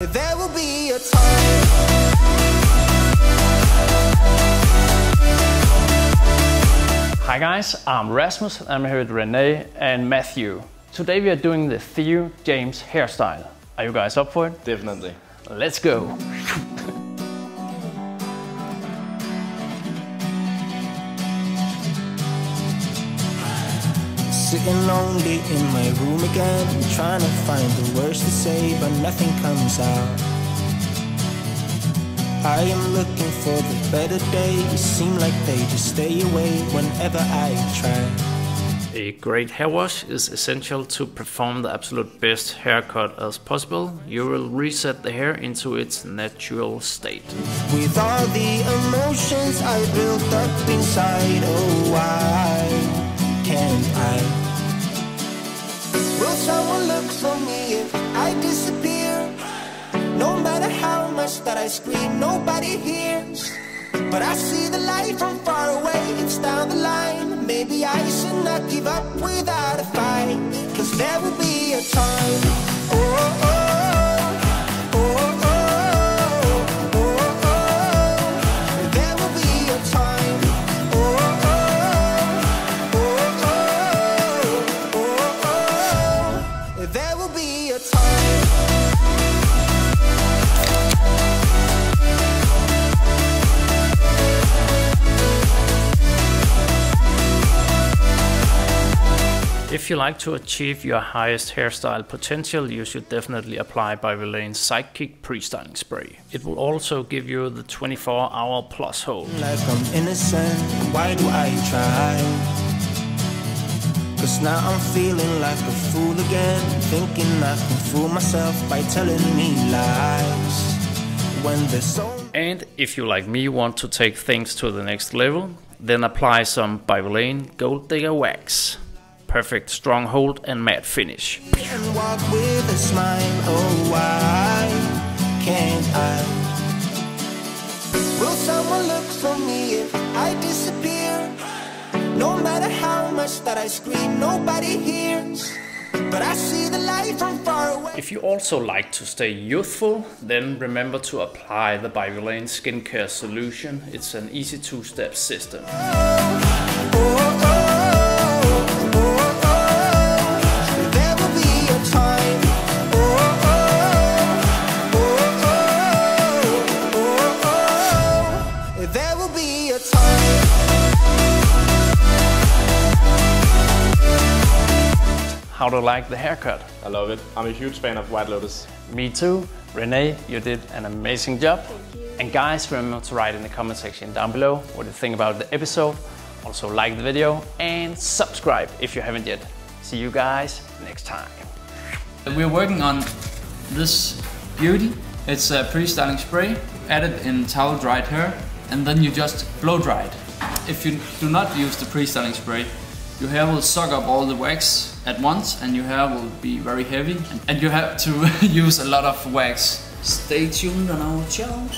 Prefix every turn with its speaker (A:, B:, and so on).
A: There will be a time.
B: Hi guys, I'm Rasmus. I'm here with Renee and Matthew. Today we are doing the Theo James hairstyle. Are you guys up for it?
C: Definitely.
B: Let's go.
A: Sitting lonely in my room again, trying to find the words to say, but nothing comes out. I am looking for the better days, seem like they just stay away whenever I try.
B: A great hair wash is essential to perform the absolute best haircut as possible. You will reset the hair into its natural state.
A: With all the emotions I built up inside, oh why can't I? Will someone look for me if I disappear? No matter how much that I scream, nobody hears. But I see the light from far away, it's down the line. Maybe I should not give up without a fight, 'cause there will be a time. Oh, oh.
B: If you like to achieve your highest hairstyle potential, you should definitely apply By Vilain Sidekick pre-styling spray. It will also give you the 24-hour plus hold.
A: Like I'm innocent, why do I try? 'Cause now I'm feeling like a fool again, thinking I can fool myself by telling me lies. When there's so...
B: And if you, like me, want to take things to the next level, then apply some By Vilain Gold Digger Wax. Perfect strong hold and matte finish.
A: And walk with a smile, oh why can't I? Will someone look for me if I disappear? No matter how much that I scream, nobody hears. But I see the light from far away.
B: If you also like to stay youthful, then remember to apply the By Vilain skincare solution. It's an easy two-step system. How do you like the haircut?
C: I love it. I'm a huge fan of White Lotus.
B: Me too. Renee, you did an amazing job. And guys, remember to write in the comment section down below what you think about the episode. Also like the video and subscribe if you haven't yet. See you guys next time.
D: We're working on this beauty. It's a pre-styling spray, added in towel dried hair, and then you just blow dry it. If you do not use the pre-styling spray, your hair will suck up all the wax at once and your hair will be very heavy and you have to use a lot of wax. Stay tuned on our channel.